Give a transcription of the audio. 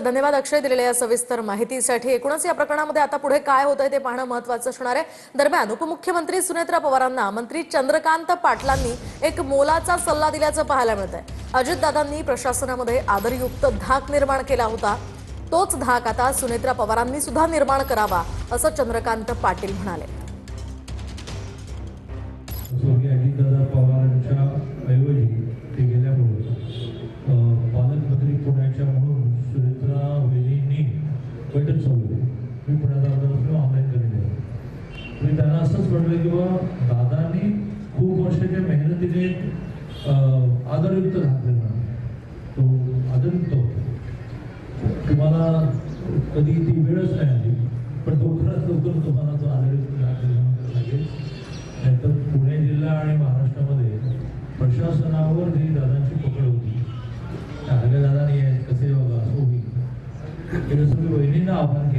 धन्यवाद अक्षय दिलेल्या या सविस्तर माहितीसाठी। एकूणच या प्रकरणामध्ये आता पुढे काय होतंय ते पाहणं महत्त्वाचं असणार आहे। दरम्यान उपमुख्यमंत्री सुनेत्रा पवारांना मंत्री चंद्रकांत पाटलांनी एक मोलाचा सल्ला दिल्याचं पाहायला मिळतंय। अजितदादांनी प्रशासनामध्ये आदरयुक्त धाक निर्माण केला होता, तोच धाक आता सुनेत्रा पवारांनी सुद्धा निर्माण करावा असं चंद्रकांत पाटील म्हणाले। अजितदादा पवारांच्या ऐवजी ते गेल्यामुळे पालकमंत्री पुण्याच्या म्हणून सुनेत्रा वहिनींनी बैठक चालवली। मी पुण्यात ऑनलाईन केलेली आहे। मी त्यांना असंच म्हटलं की बाबा दादांनी खूप वर्षाच्या मेहनतीने आदरयुक्त घातलेला तो आदरयुक्त तुम्हाला कधी ती वेळच नाही आली, पण लवकरात लवकर तुम्हाला तो आदरयुक्त घातलेला लागेल। नाहीतर पुणे जिल्हा आणि महाराष्ट्रामध्ये प्रशासनावर जी दादांची पकड होती, दादांनी कसे बाबा असं होईल, मी वहिनींना आव्हान